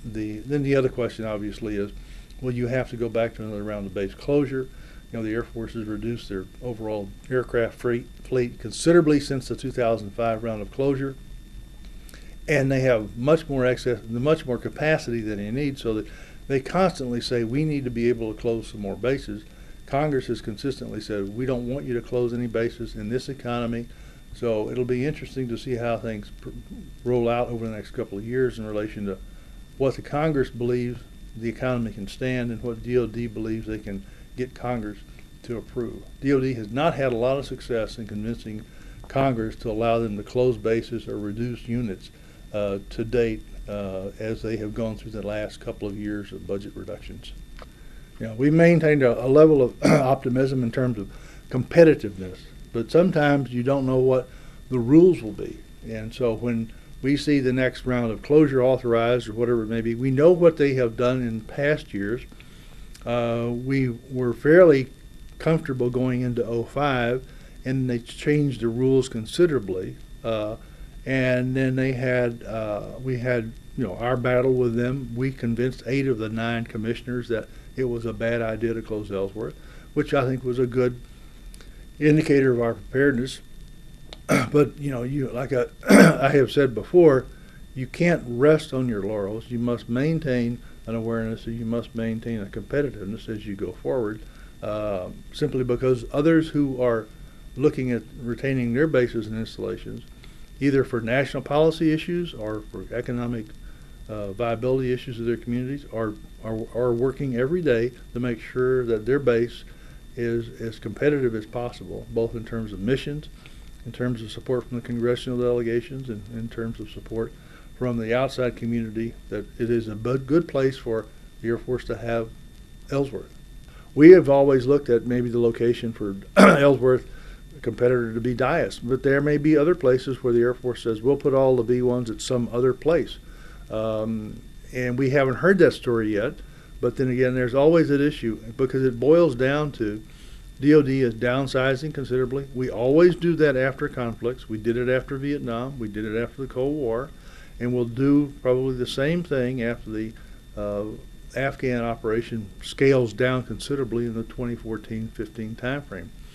then the other question obviously is, will you have to go back to another round of base closure? The Air Force has reduced their overall aircraft fleet considerably since the 2005 round of closure, and they have much more capacity than they need, so that they constantly say we need to be able to close some more bases. Congress has consistently said we don't want you to close any bases in this economy. So it'll be interesting to see how things roll out over the next couple of years in relation to what the Congress believes the economy can stand and what DOD believes they can get Congress to approve. DOD has not had a lot of success in convincing Congress to allow them to close bases or reduce units to date as they have gone through the last couple of years of budget reductions. We maintained a level of optimism in terms of competitiveness, but sometimes you don't know what the rules will be. And so when we see the next round of closure authorized or whatever it may be, we know what they have done in past years. We were fairly comfortable going into 05, and they changed the rules considerably. And then we had our battle with them. We convinced 8 of the 9 commissioners that it was a bad idea to close Ellsworth, which I think was a good indicator of our preparedness. But like I have said before, you can't rest on your laurels. You must maintain an awareness, and you must maintain a competitiveness as you go forward. Simply because others who are looking at retaining their bases and installations, either for national policy issues or for economic viability issues of their communities, are working every day to make sure that their base is as competitive as possible, both in terms of missions, in terms of support from the congressional delegations, and in terms of support from the outside community, that it is a good place for the Air Force to have Ellsworth. We have always looked at maybe the location for Ellsworth, a competitor to be Dyess, but there may be other places where the Air Force says we'll put all the V-1s at some other place. And we haven't heard that story yet, but then again, there's always that issue because it boils down to DOD is downsizing considerably. We always do that after conflicts. We did it after Vietnam. We did it after the Cold War. And we'll do probably the same thing after the Afghan operation scales down considerably in the 2014-15 timeframe.